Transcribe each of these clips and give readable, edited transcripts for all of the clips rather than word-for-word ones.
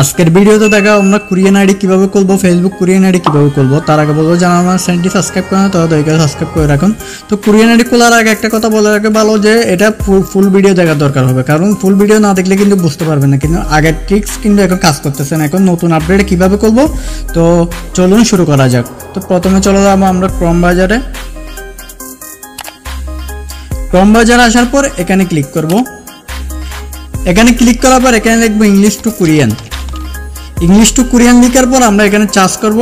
আজকের ভিডিওতে দেখা আমরা কোরিয়ান আইডি কিভাবে খুলবো, ফেসবুক কোরিয়ান আইডি কিভাবে খুলবো। তার আগে বলবো যারা আমার চ্যানেলটি সাবস্ক্রাইব করে না তারা দয়া করে সাবস্ক্রাইব করে রাখুন। তো কোরিয়ান আইডি খোলার আগে একটা কথা বলে রাখে ভালো যে এটা ফুল ভিডিও দেখার দরকার হবে, কারণ ফুল ভিডিও না দেখলে কিন্তু বুঝতে পারবেন না। কিন্তু আগের ট্রিক্স কিন্তু এখন কাজ করতেছে না, এখন নতুন আপডেটে কিভাবে করবো। তো চলুন শুরু করা যাক। তো প্রথমে চলে যাবো আমরা ক্রোম ব্রাউজারে। ক্রোম ব্রাউজারে আসার পর এখানে ক্লিক করব। এখানে ক্লিক করার পর এখানে লিখবো English to Korean. English to Korean লিখার পর আমরা এখানে চার্জ করব।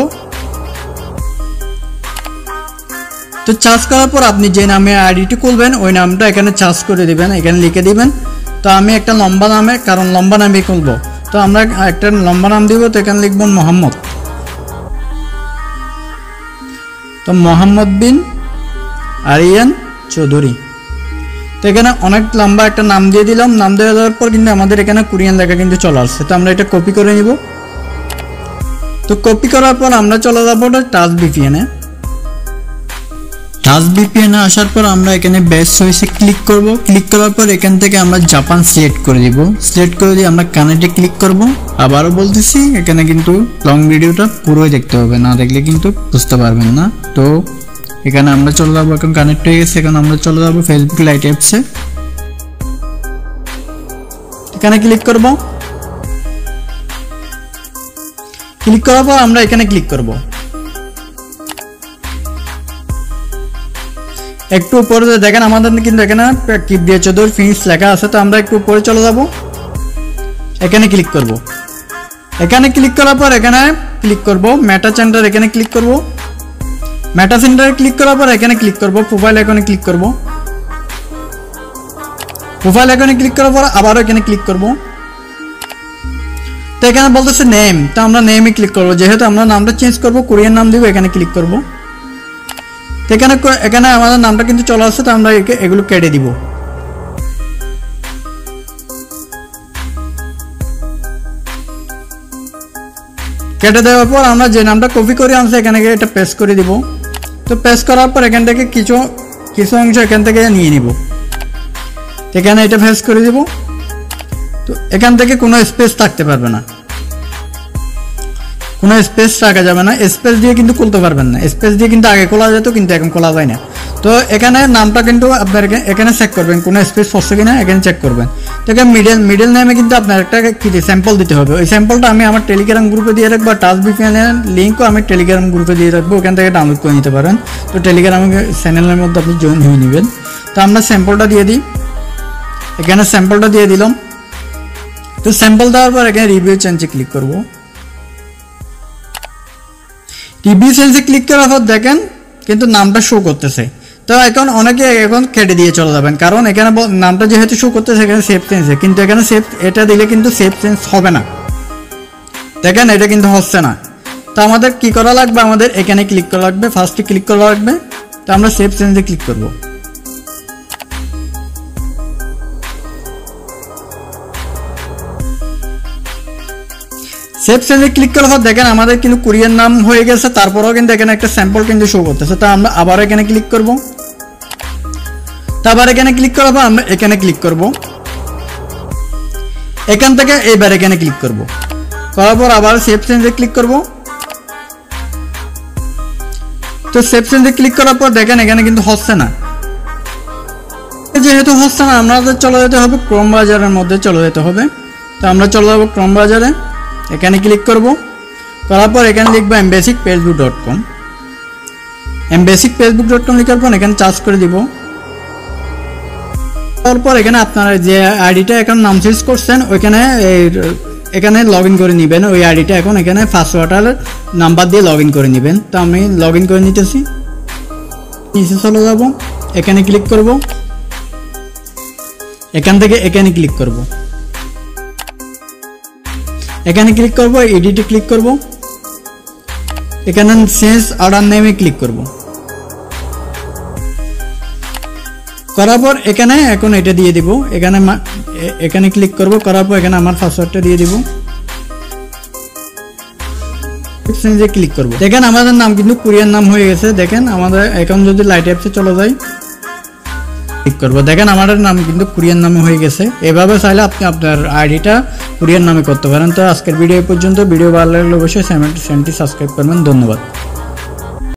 তো চার্জ করার পর আপনি যে নামে আইডিটি খুলবেন ওই নামটা এখানে চার্জ করে দিবেন, এখানে লিখে দিবেন। তো আমি একটা লম্বা নামে, কারণ লম্বা নামে খুলবো, তো আমরা একটা লম্বা নাম দিব। তো এখানে লিখব মোহাম্মদ। তো মোহাম্মদ বিন আরিয়ান চৌধুরী। তো এখানে অনেক লম্বা একটা নাম দিয়ে দিলাম। নাম দিয়ে দেওয়ার পর কিন্তু আমাদের এখানে কোরিয়ান লেখা কিন্তু চলে আসছে। তো আমরা এটা কপি করে নিব। তো কপি করার পর আমরা চলে যাবো টাচ ভিপিএনে। টাচ ভিপিএনে আসার পর আমরা এখানে বেস্ট চয়েসে ক্লিক করব। ক্লিক করার পর এখান থেকে আমরা জাপান সিলেক্ট করে দিব। সিলেক্ট করে দিয়ে আমরা কানেক্টে ক্লিক করব। আবারও বলতেছি এখানে কিন্তু লং ভিডিওটা পুরোই দেখতে হবে, না দেখলে কিন্তু বুঝতে পারবেন না। তো এখানে আমরা চলে যাবো, এখন কানেক্ট হয়ে গেছে। এখন আমরা চলে যাবো ফেসবুক লাইট অ্যাপসে। এখানে ক্লিক করব। ক্লিক করার পর আমরা এখানে ক্লিক করব। একটু উপরে দেখেন আমাদের কিন্তু এখানে কিবরিয়া চৌধুরী ফিনিশ লেখা আছে। তো আমরা একটু উপরে চলে যাব, এখানে ক্লিক করব। এখানে ক্লিক করার পর এখানে ক্লিক করব মেটা সেন্টার। এখানে ক্লিক করব। মেটা সেন্টারে ক্লিক করার পর এখানে ক্লিক করব প্রোফাইল আইকনে ক্লিক করব। প্রোফাইল আইকনে ক্লিক করার পর আবারও এখানে ক্লিক করব। তো এখানে বলতেছে নেম, তো আমরা নেমে ক্লিক করব। যেহেতু আমরা নামটা চেঞ্জ করব, কোরিয়ান নাম দিব, এখানে ক্লিক করব। তো এখানে আমাদের নামটা কিন্তু চলে আসছে। তো আমরা এগুলো কেটে দিব। কেটে দেওয়ার পর আমরা যে নামটা কপি করে আনছি এখানে এটা পেস্ট করে দিব। তো পেস্ট করার পর এখান থেকে কিছু অংশ এখান থেকে নিয়ে নিব। এখানে এটা পেস্ট করে দিব। তো এখান থেকে কোনো স্পেস থাকতে পারবে না, কোনো স্পেস রাখা যাবে না। স্পেস দিয়ে কিন্তু খুলতে পারবেন না। স্পেস দিয়ে কিন্তু আগে খোলা যেত, কিন্তু এখন খোলা যায় না। তো এখানে নামটা কিন্তু আপনার এখানে চেক করবেন কোনো স্পেস পড়ছে কিনা, এখানে চেক করবেন। তো এখানে মিডল নেমে কিন্তু আপনার একটা স্যাম্পল দিতে হবে। ওই স্যাম্পলটা আমি আমার টেলিগ্রাম গ্রুপে দিয়ে রাখবো। টাচ ভিপিএনের লিঙ্কও আমি টেলিগ্রাম গ্রুপে দিয়ে রাখবো, ওখান থেকে ডাউনলোড করে নিতে পারেন। তো টেলিগ্রাম চ্যানেলের মধ্যে আপনি জয়েন হয়ে নেবেন। তো আমরা স্যাম্পলটা দিয়ে দিই, এখানে স্যাম্পলটা দিয়ে দিলাম। তো স্যাম্পল দেওয়ার পর এখানে রিভিউ চেঞ্জে ক্লিক করবো। রিভিউ চেঞ্জে ক্লিক করার পর দেখেন কিন্তু নামটা শো করতেছে। তো এখন অনেকে এখন কেটে দিয়ে চলে যাবেন, কারণ এখানে নামটা যেহেতু শো করতেছে এখানে সেভ চেঞ্জে, কিন্তু এখানে সেভ এটা দিলে কিন্তু সেভ চেঞ্জ হবে না। দেখেন এটা কিন্তু হচ্ছে না। তো আমাদের কি করা লাগবে, আমাদের এখানে ক্লিক করা লাগবে, ফার্স্টে ক্লিক করা লাগবে। তো আমরা সেভ চেঞ্জে ক্লিক করব। সেভ চেঞ্জে ক্লিক করার পর দেখেন আমাদের কিন্তু কোরিয়ান নাম হয়ে গেছে। তারপরেও কিন্তু এখানে একটা স্যাম্পল কিন্তু শো করতেছে। তো আমরা আবার এখানে ক্লিক করব। তারপর এখানে ক্লিক করার পর আমরা এখানে ক্লিক করব। এখান থেকে এবার এখানে ক্লিক করব। করার পর আবার সেভ চেঞ্জে ক্লিক করব। তো সেভ চেঞ্জে ক্লিক করার পর দেখেন এখানে কিন্তু হচ্ছে না। যেহেতু হচ্ছে না আমাদের চলে যেতে হবে ক্রোম ব্রাউজারের মধ্যে চলে যেতে হবে। তো আমরা চলে যাবো ক্রোম ব্রাউজারে, এখানে ক্লিক করব। করার পর এখানে লিখবো mbasicfacebook.com। mbasicfacebook.com লিখার পর এখানে চার্জ করে দিব। তারপর এখানে আপনারা যে আইডিটা এখন নাম চেঞ্জ করছেন ওইখানে এখানে লগ ইন করে নেবেন। ওই আইডিটা এখন এখানে পাসওয়ার্ড নাম্বার দিয়ে লগ ইন করে নেবেন। তো আমি লগ ইন করে নিতেছি। নিচে চলে যাব, এখানে ক্লিক করব। এখান থেকে এখানে ক্লিক করব। এখানে ক্লিক করব, এডিটে ক্লিক করব। এখানে চেঞ্জ অর্ডার নেমে ক্লিক করব। করার পর এখানে এখন এটা দিয়ে দিব। এখানে ক্লিক করব। করার পর এখানে আমার পাসওয়ার্ডটা দিয়ে দিব। চেঞ্জে ক্লিক করব। দেখেন আমাদের নাম কিন্তু কোরিয়ান নাম হয়ে গেছে। দেখেন আমাদের এখন যদি লাইট অ্যাপসে চলে যায় ক্লিক করব। দেখেন আমাদের নাম কিন্তু কোরিয়ান নামে হয়ে গেছে। এভাবে চাইলে আপনি আপনার আইডিটা কুরিয়ার নামে করতে পারেন। তো আজকের ভিডিও পর্যন্ত, ভিডিও ভালো লাগলে অবশ্যই চ্যানেলটি সাবস্ক্রাইব করবেন। ধন্যবাদ।